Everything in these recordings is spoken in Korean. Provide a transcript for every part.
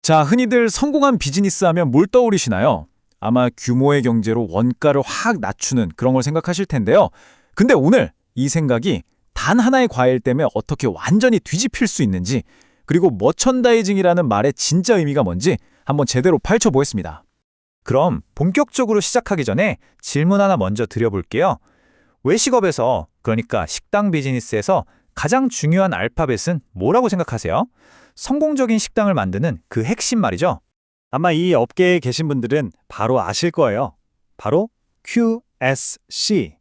자, 흔히들 성공한 비즈니스 하면 뭘 떠오르시나요? 아마 규모의 경제로 원가를 확 낮추는 그런 걸 생각하실 텐데요. 근데 오늘 이 생각이 단 하나의 과일 때문에 어떻게 완전히 뒤집힐 수 있는지, 그리고 머천다이징이라는 말의 진짜 의미가 뭔지 한번 제대로 파헤쳐보겠습니다. 그럼 본격적으로 시작하기 전에 질문 하나 먼저 드려볼게요. 외식업에서, 그러니까 식당 비즈니스에서 가장 중요한 알파벳은 뭐라고 생각하세요? 성공적인 식당을 만드는 그 핵심 말이죠. 아마 이 업계에 계신 분들은 바로 아실 거예요. 바로 QSC.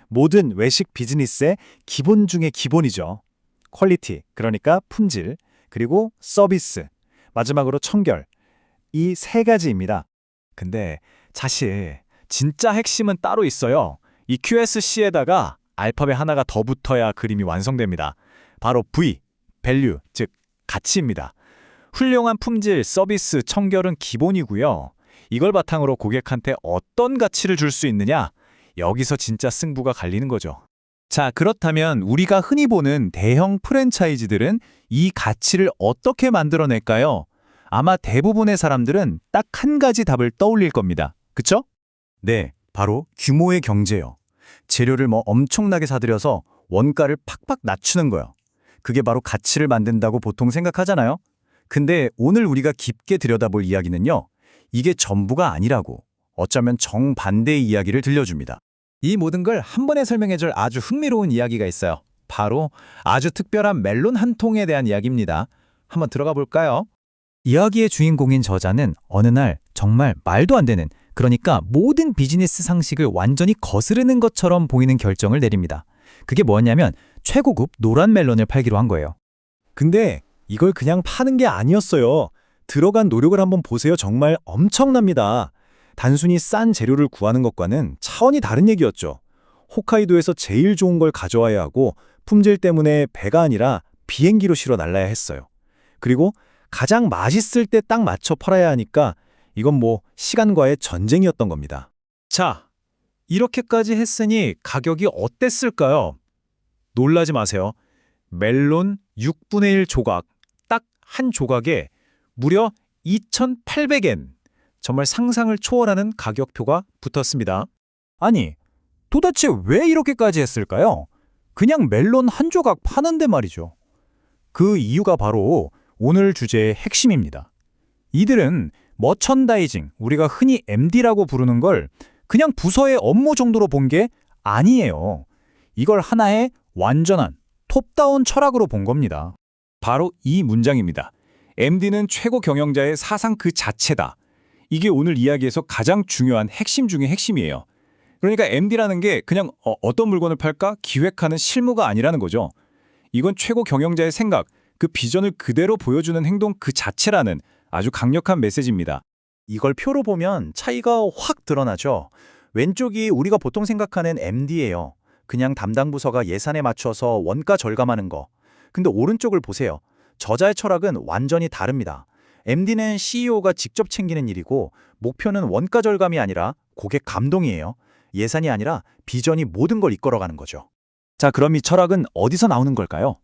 모든 외식 비즈니스의 기본 중의 기본이죠. 퀄리티, 그러니까 품질, 그리고 서비스, 마지막으로 청결. 이 세 가지입니다. 근데 사실 진짜 핵심은 따로 있어요. 이 QSC에다가 알파벳 하나가 더 붙어야 그림이 완성됩니다. 바로 V, value, 즉 가치입니다. 훌륭한 품질, 서비스, 청결은 기본이고요. 이걸 바탕으로 고객한테 어떤 가치를 줄 수 있느냐? 여기서 진짜 승부가 갈리는 거죠. 자, 그렇다면 우리가 흔히 보는 대형 프랜차이즈들은 이 가치를 어떻게 만들어낼까요? 아마 대부분의 사람들은 딱 한 가지 답을 떠올릴 겁니다. 그쵸? 네, 바로 규모의 경제요. 재료를 엄청나게 사들여서 원가를 팍팍 낮추는 거요. 그게 바로 가치를 만든다고 보통 생각하잖아요. 근데 오늘 우리가 깊게 들여다볼 이야기는요. 이게 전부가 아니라고, 어쩌면 정반대의 이야기를 들려줍니다. 이 모든 걸 한 번에 설명해줄 아주 흥미로운 이야기가 있어요. 바로 아주 특별한 멜론 한 통에 대한 이야기입니다. 한번 들어가 볼까요? 이야기의 주인공인 저자는 어느 날 정말 말도 안 되는, 그러니까 모든 비즈니스 상식을 완전히 거스르는 것처럼 보이는 결정을 내립니다. 그게 뭐냐면 최고급 노란 멜론을 팔기로 한 거예요. 근데 이걸 그냥 파는 게 아니었어요. 들어간 노력을 한번 보세요. 정말 엄청납니다. 단순히 싼 재료를 구하는 것과는 차원이 다른 얘기였죠. 홋카이도에서 제일 좋은 걸 가져와야 하고 품질 때문에 배가 아니라 비행기로 실어 날라야 했어요. 그리고 가장 맛있을 때 딱 맞춰 팔아야 하니까 이건 시간과의 전쟁이었던 겁니다. 자, 이렇게까지 했으니 가격이 어땠을까요? 놀라지 마세요. 멜론 6분의 1 조각, 딱 한 조각에 무려 2,800엔. 정말 상상을 초월하는 가격표가 붙었습니다. 아니, 도대체 왜 이렇게까지 했을까요? 그냥 멜론 한 조각 파는데 말이죠. 그 이유가 바로 오늘 주제의 핵심입니다. 이들은 머천다이징, 우리가 흔히 MD라고 부르는 걸 그냥 부서의 업무 정도로 본 게 아니에요. 이걸 하나의 완전한 톱다운 철학으로 본 겁니다. 바로 이 문장입니다. MD는 최고 경영자의 사상 그 자체다. 이게 오늘 이야기에서 가장 중요한 핵심 중의 핵심이에요. 그러니까 MD라는 게 그냥 어떤 물건을 팔까 기획하는 실무가 아니라는 거죠. 이건 최고 경영자의 생각, 그 비전을 그대로 보여주는 행동 그 자체라는 아주 강력한 메시지입니다. 이걸 표로 보면 차이가 확 드러나죠. 왼쪽이 우리가 보통 생각하는 MD예요. 그냥 담당 부서가 예산에 맞춰서 원가 절감하는 거. 근데 오른쪽을 보세요. 저자의 철학은 완전히 다릅니다. MD는 CEO가 직접 챙기는 일이고 목표는 원가 절감이 아니라 고객 감동이에요. 예산이 아니라 비전이 모든 걸 이끌어가는 거죠. 자, 그럼 이 철학은 어디서 나오는 걸까요?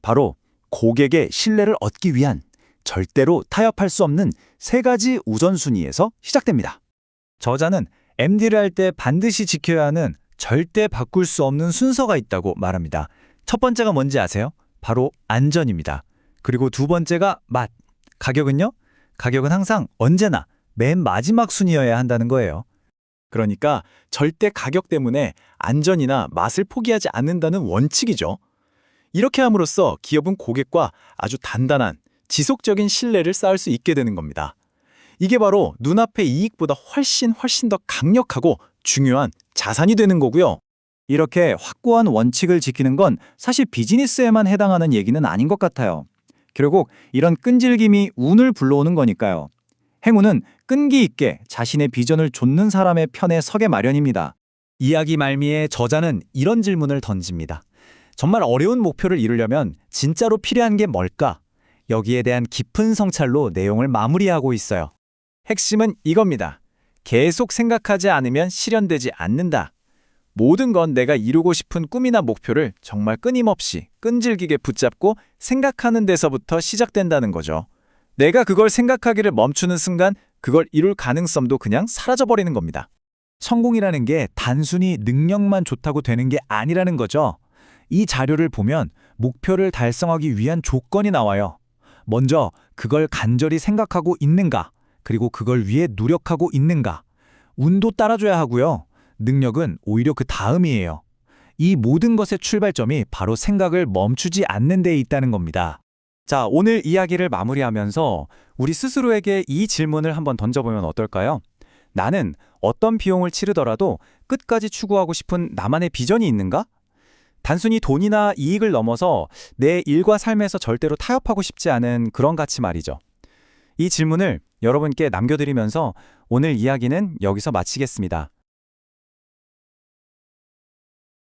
바로 고객의 신뢰를 얻기 위한 절대로 타협할 수 없는 세 가지 우선순위에서 시작됩니다. 저자는 MD를 할 때 반드시 지켜야 하는 절대 바꿀 수 없는 순서가 있다고 말합니다. 첫 번째가 뭔지 아세요? 바로 안전입니다. 그리고 두 번째가 맛. 가격은요? 가격은 항상 언제나 맨 마지막 순위여야 한다는 거예요. 그러니까 절대 가격 때문에 안전이나 맛을 포기하지 않는다는 원칙이죠. 이렇게 함으로써 기업은 고객과 아주 단단한 지속적인 신뢰를 쌓을 수 있게 되는 겁니다. 이게 바로 눈앞의 이익보다 훨씬 더 강력하고 중요한 자산이 되는 거고요. 이렇게 확고한 원칙을 지키는 건 사실 비즈니스에만 해당하는 얘기는 아닌 것 같아요. 결국 이런 끈질김이 운을 불러오는 거니까요. 행운은 끈기 있게 자신의 비전을 좇는 사람의 편에 서게 마련입니다. 이야기 말미에 저자는 이런 질문을 던집니다. 정말 어려운 목표를 이루려면 진짜로 필요한 게 뭘까? 여기에 대한 깊은 성찰로 내용을 마무리하고 있어요. 핵심은 이겁니다. 계속 생각하지 않으면 실현되지 않는다. 모든 건 내가 이루고 싶은 꿈이나 목표를 정말 끊임없이 끈질기게 붙잡고 생각하는 데서부터 시작된다는 거죠. 내가 그걸 생각하기를 멈추는 순간 그걸 이룰 가능성도 그냥 사라져버리는 겁니다. 성공이라는 게 단순히 능력만 좋다고 되는 게 아니라는 거죠. 이 자료를 보면 목표를 달성하기 위한 조건이 나와요. 먼저 그걸 간절히 생각하고 있는가, 그리고 그걸 위해 노력하고 있는가. 운도 따라줘야 하고요. 능력은 오히려 그 다음이에요. 이 모든 것의 출발점이 바로 생각을 멈추지 않는 데 있다는 겁니다. 자, 오늘 이야기를 마무리하면서 우리 스스로에게 이 질문을 한번 던져보면 어떨까요? 나는 어떤 비용을 치르더라도 끝까지 추구하고 싶은 나만의 비전이 있는가? 단순히 돈이나 이익을 넘어서 내 일과 삶에서 절대로 타협하고 싶지 않은 그런 가치 말이죠. 이 질문을 여러분께 남겨드리면서 오늘 이야기는 여기서 마치겠습니다.